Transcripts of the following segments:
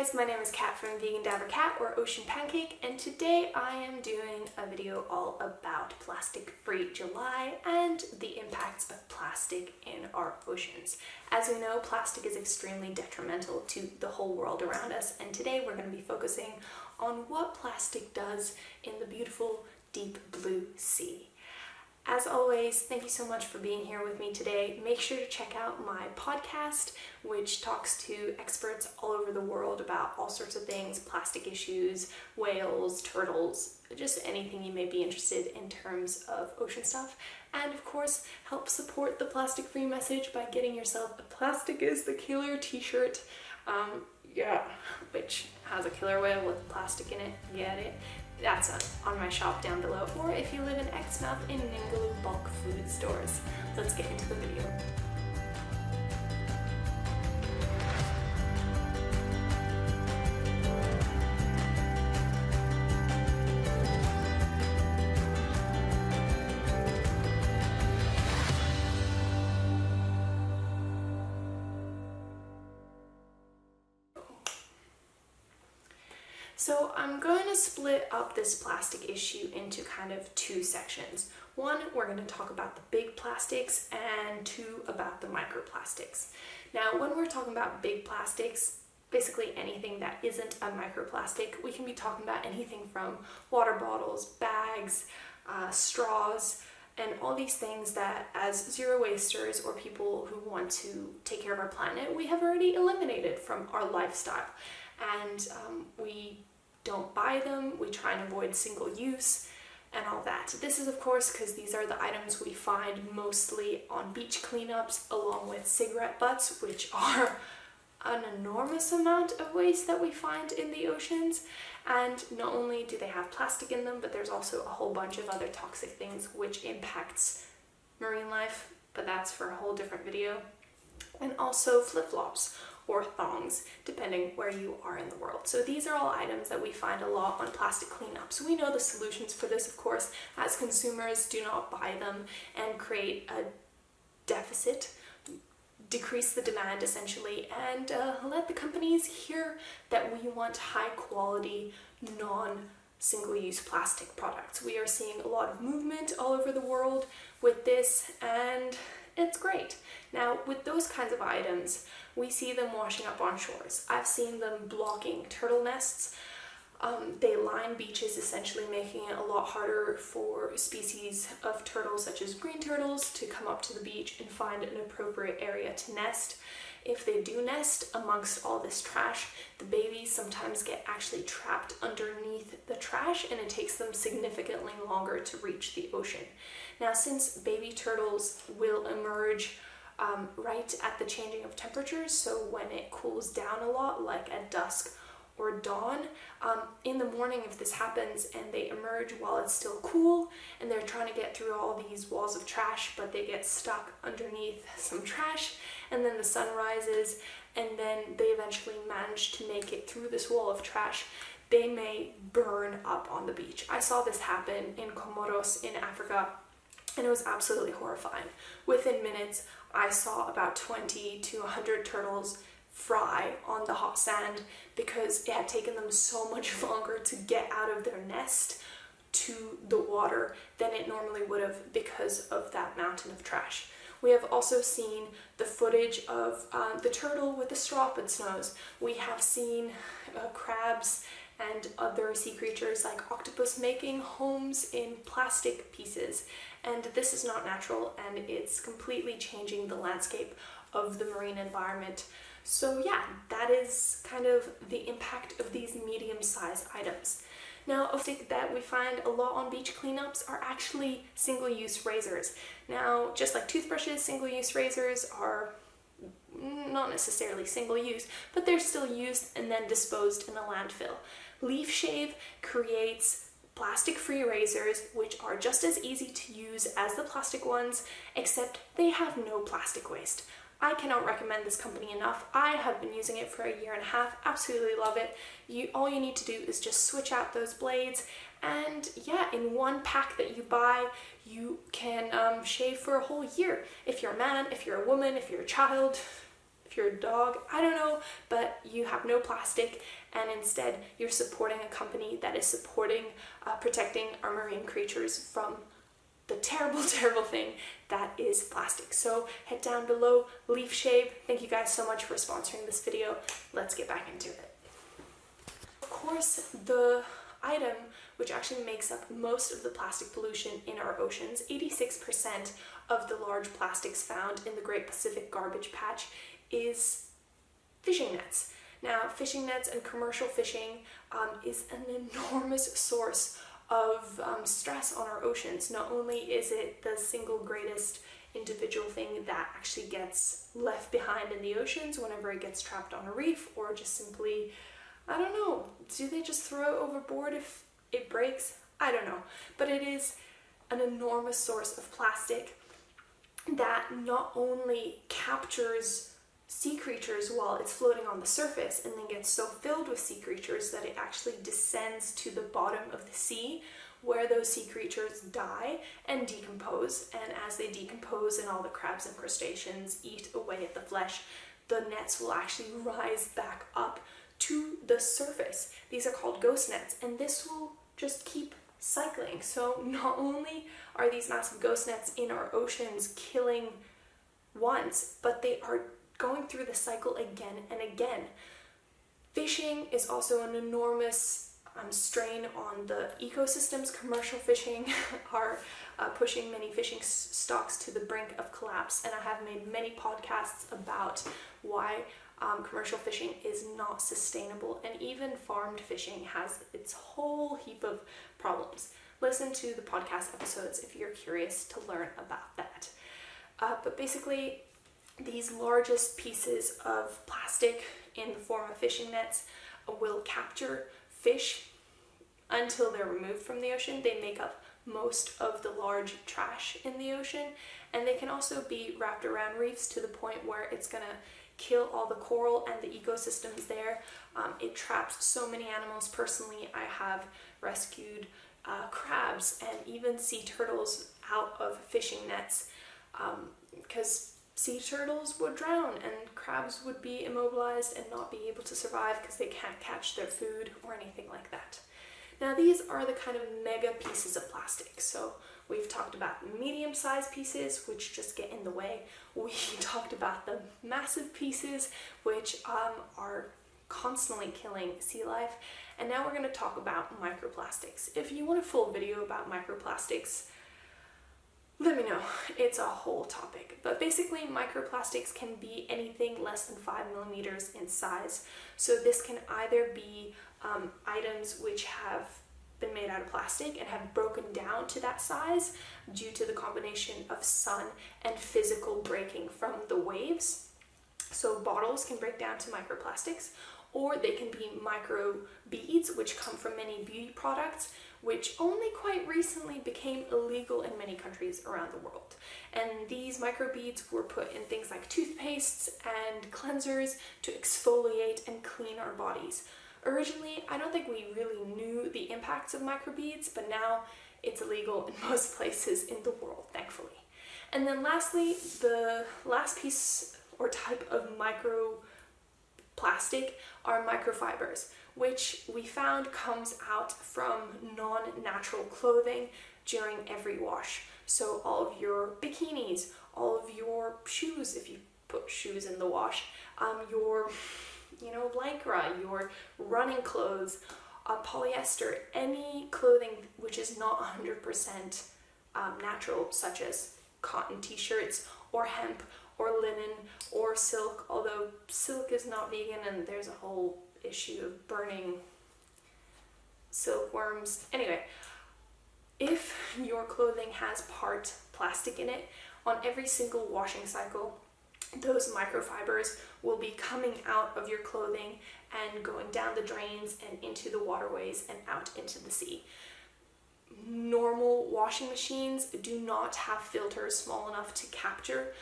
guys, my name is Kat from Vegan Diver Katt or Ocean Pancake, and today I am doing a video all about plastic-free July and the impacts of plastic in our oceans. As we know, plastic is extremely detrimental to the whole world around us, and today we're going to be focusing on what plastic does in the beautiful deep blue sea. As always, thank you so much for being here with me today. Make sure to check out my podcast, which talks to experts all over the world about all sorts of things, plastic issues, whales, turtles, just anything you may be interested in terms of ocean stuff. And of course, help support the plastic-free message by getting yourself a Plastic is the Killer t-shirt, which has a killer whale with plastic in it. Get it? That's on my shop down below, or if you live in Exmouth, in Ningaloo bulk food stores. Let's get into the video. So I'm going to split up this plastic issue into kind of two sections. One, we're going to talk about the big plastics, and two, about the microplastics. Now, when we're talking about big plastics, basically anything that isn't a microplastic, we can be talking about anything from water bottles, bags, straws, and all these things that as zero wasters or people who want to take care of our planet, we have already eliminated from our lifestyle. And we don't buy them, we try and avoid single use and all that. This is of course because these are the items we find mostly on beach cleanups, along with cigarette butts, which are an enormous amount of waste that we find in the oceans. And not only do they have plastic in them, but there's also a whole bunch of other toxic things which impacts marine life, but that's for a whole different video. And also flip-flops or thongs, depending where you are in the world. So these are all items that we find a lot on plastic cleanups. We know the solutions for this, of course. As consumers, do not buy them and create a deficit, decrease the demand essentially, and let the companies hear that we want high quality, non-single-use plastic products. We are seeing a lot of movement all over the world with this, and it's great. Now, with those kinds of items, we see them washing up on shores. I've seen them blocking turtle nests. They line beaches, essentially making it a lot harder for species of turtles, such as green turtles, to come up to the beach and find an appropriate area to nest. If they do nest amongst all this trash, the babies sometimes get actually trapped underneath the trash, and it takes them significantly longer to reach the ocean. Now, since baby turtles will emerge right at the changing of temperatures, so when it cools down a lot, like at dusk or dawn, in the morning if this happens and they emerge while it's still cool and they're trying to get through all these walls of trash, but they get stuck underneath some trash, and then the sun rises and then they eventually manage to make it through this wall of trash, they may burn up on the beach. I saw this happen in Comoros in Africa, and it was absolutely horrifying. Within minutes, I saw about 20 to 100 turtles fry on the hot sand because it had taken them so much longer to get out of their nest to the water than it normally would have because of that mountain of trash. We have also seen the footage of the turtle with the straw up its nose. We have seen crabs and other sea creatures like octopus making homes in plastic pieces. And this is not natural, and it's completely changing the landscape of the marine environment. So yeah, that is kind of the impact of these medium-sized items. Now, a stick that we find a lot on beach cleanups are actually single-use razors. Now, just like toothbrushes, single-use razors are not necessarily single-use, but they're still used and then disposed in a landfill. Leaf Shave creates plastic-free razors, which are just as easy to use as the plastic ones, except they have no plastic waste. I cannot recommend this company enough. I have been using it for a year and a half, absolutely love it. All you need to do is just switch out those blades, and yeah, in one pack that you buy, you can shave for a whole year. If you're a man, if you're a woman, if you're a child, if you're a dog, I don't know, but you have no plastic, and instead you're supporting a company that is supporting protecting our marine creatures from the terrible, terrible thing that is plastic. So head down below, Leaf Shave. Thank you guys so much for sponsoring this video. Let's get back into it. Of course, the item which actually makes up most of the plastic pollution in our oceans, 86% of the large plastics found in the Great Pacific Garbage Patch, is fishing nets. Now, fishing nets and commercial fishing is an enormous source of stress on our oceans. Not only is it the single greatest individual thing that actually gets left behind in the oceans whenever it gets trapped on a reef, or just simply, I don't know, do they just throw it overboard if it breaks? I don't know. But it is an enormous source of plastic that not only captures sea creatures while it's floating on the surface and then gets so filled with sea creatures that it actually descends to the bottom of the sea, where those sea creatures die and decompose. And as they decompose and all the crabs and crustaceans eat away at the flesh, the nets will actually rise back up to the surface. These are called ghost nets, and this will just keep cycling. So not only are these massive ghost nets in our oceans killing once, but they are going through the cycle again and again. Fishing is also an enormous strain on the ecosystems. Commercial fishing are pushing many fishing stocks to the brink of collapse, and I have made many podcasts about why commercial fishing is not sustainable, and even farmed fishing has its whole heap of problems. Listen to the podcast episodes if you're curious to learn about that. But basically, these largest pieces of plastic in the form of fishing nets will capture fish until they're removed from the ocean. They make up most of the large trash in the ocean, and they can also be wrapped around reefs to the point where it's gonna kill all the coral and the ecosystems there. It traps so many animals. Personally, I have rescued crabs and even sea turtles out of fishing nets because sea turtles would drown and crabs would be immobilized and not be able to survive because they can't catch their food or anything like that. Now, these are the kind of mega pieces of plastic. So we've talked about medium-sized pieces, which just get in the way. We talked about the massive pieces, which are constantly killing sea life. And now we're going to talk about microplastics. If you want a full video about microplastics, let me know. It's a whole topic. But basically, microplastics can be anything less than 5 millimeters in size. So this can either be items which have been made out of plastic and have broken down to that size due to the combination of sun and physical breaking from the waves. So bottles can break down to microplastics, or they can be micro beads, which come from many beauty products, which only quite recently became illegal in many countries around the world. And these microbeads were put in things like toothpastes and cleansers to exfoliate and clean our bodies. Originally, I don't think we really knew the impacts of microbeads, but now it's illegal in most places in the world, thankfully. And then lastly, the last piece or type of microplastic are microfibers, which we found comes out from non-natural clothing during every wash. So all of your bikinis, all of your shoes, if you put shoes in the wash, your lycra, your running clothes, polyester, any clothing which is not 100% natural, such as cotton t-shirts or hemp or linen or silk, although silk is not vegan and there's a whole issue of burning silkworms. Anyway, if your clothing has part plastic in it, on every single washing cycle, those microfibers will be coming out of your clothing and going down the drains and into the waterways and out into the sea. Normal washing machines do not have filters small enough to capture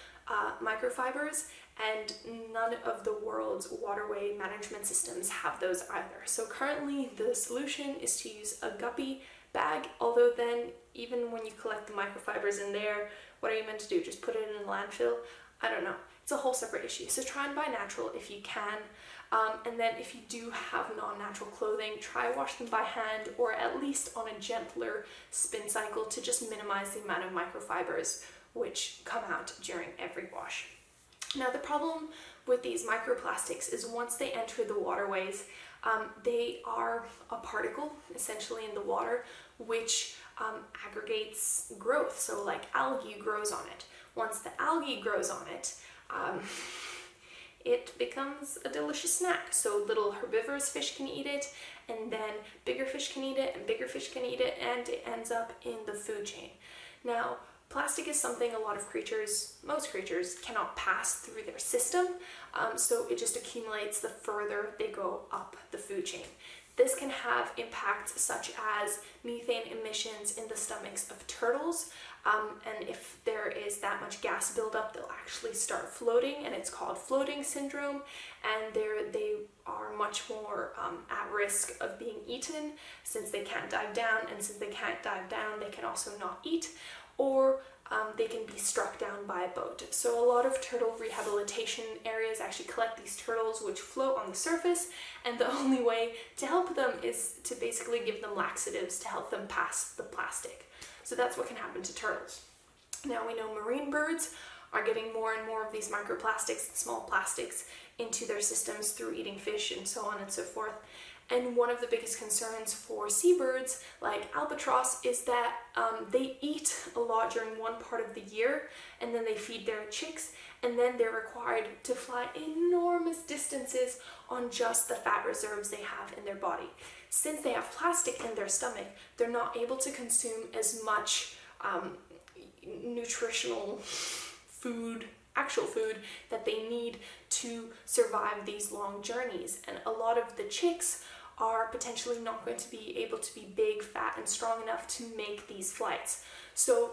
microfibers, and none of the world's waterway management systems have those either. So currently the solution is to use a guppy bag, although then even when you collect the microfibers in there, what are you meant to do? Just put it in a landfill? I don't know. it's a whole separate issue. So try and buy natural if you can. And then if you do have non-natural clothing, try wash them by hand or at least on a gentler spin cycle to just minimize the amount of microfibers which come out during every wash. Now the problem with these microplastics is once they enter the waterways, they are a particle essentially in the water which aggregates growth. So like algae grows on it. Once the algae grows on it, it becomes a delicious snack. So little herbivorous fish can eat it, and then bigger fish can eat it, and bigger fish can eat it, and it ends up in the food chain. Now, plastic is something a lot of creatures, most creatures, cannot pass through their system, so it just accumulates the further they go up the food chain. This can have impacts such as methane emissions in the stomachs of turtles, and if there is that much gas buildup, they'll actually start floating, and it's called floating syndrome, and they are much more at risk of being eaten since they can't dive down, and since they can't dive down, they can also not eat, or they can be struck down by a boat. So a lot of turtle rehabilitation areas actually collect these turtles which float on the surface, and the only way to help them is to basically give them laxatives to help them pass the plastic. So that's what can happen to turtles. Now we know marine birds are getting more and more of these microplastics, small plastics, into their systems through eating fish and so on and so forth. And one of the biggest concerns for seabirds like albatross is that they eat a lot during one part of the year, and then they feed their chicks, and then they're required to fly enormous distances on just the fat reserves they have in their body. Since they have plastic in their stomach, they're not able to consume as much nutritional food, actual food, that they need to survive these long journeys. And a lot of the chicks are potentially not going to be able to be big, fat, and strong enough to make these flights. So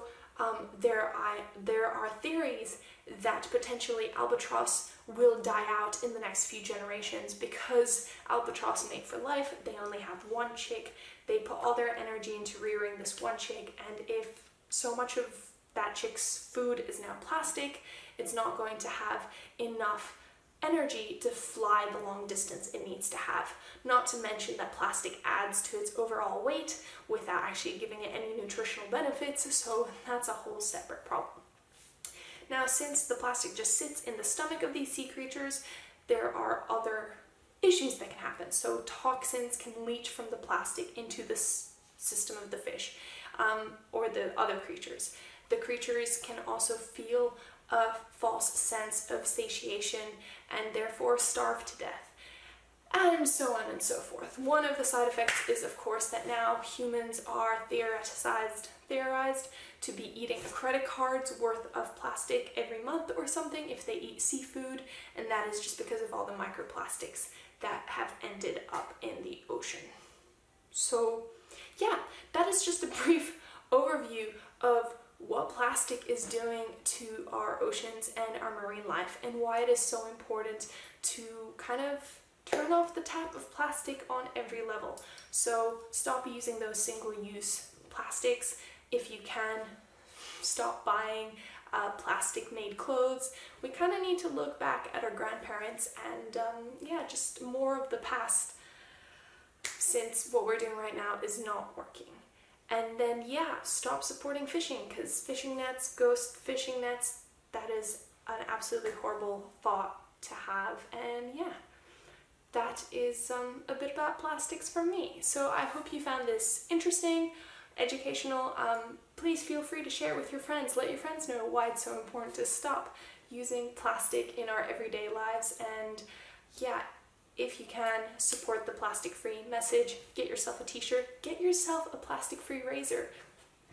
there are theories that potentially albatross will die out in the next few generations because albatross mate for life. They only have one chick. They put all their energy into rearing this one chick, and if so much of that chick's food is now plastic, it's not going to have enough energy to fly the long distance it needs to have. Not to mention that plastic adds to its overall weight without actually giving it any nutritional benefits, so that's a whole separate problem. Now, since the plastic just sits in the stomach of these sea creatures, there are other issues that can happen. So toxins can leach from the plastic into the system of the fish or the other creatures. The creatures can also feel a false sense of satiation and therefore starve to death, and so on and so forth. One of the side effects is, of course, that now humans are theorized to be eating a credit card's worth of plastic every month or something if they eat seafood, and that is just because of all the microplastics that have ended up in the ocean. So yeah, that is just a brief overview of what plastic is doing to our oceans and our marine life, and why it is so important to kind of turn off the tap of plastic on every level. So stop using those single-use plastics. If you can, stop buying plastic-made clothes. We kind of need to look back at our grandparents and yeah, just more of the past, since what we're doing right now is not working. And then, yeah, stop supporting fishing, because fishing nets, ghost fishing nets, that is an absolutely horrible thought to have. And yeah, that is a bit about plastics from me. So I hope you found this interesting, educational. Please feel free to share it with your friends. Let your friends know why it's so important to stop using plastic in our everyday lives. And yeah, if you can, support the plastic-free message. Get yourself a t-shirt, get yourself a plastic-free razor,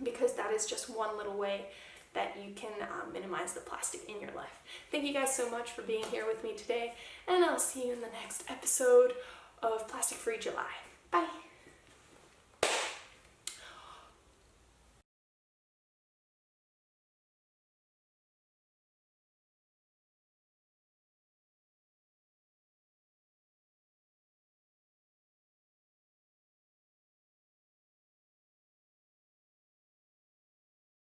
because that is just one little way that you can minimize the plastic in your life. Thank you guys so much for being here with me today, and I'll see you in the next episode of Plastic Free July. Bye!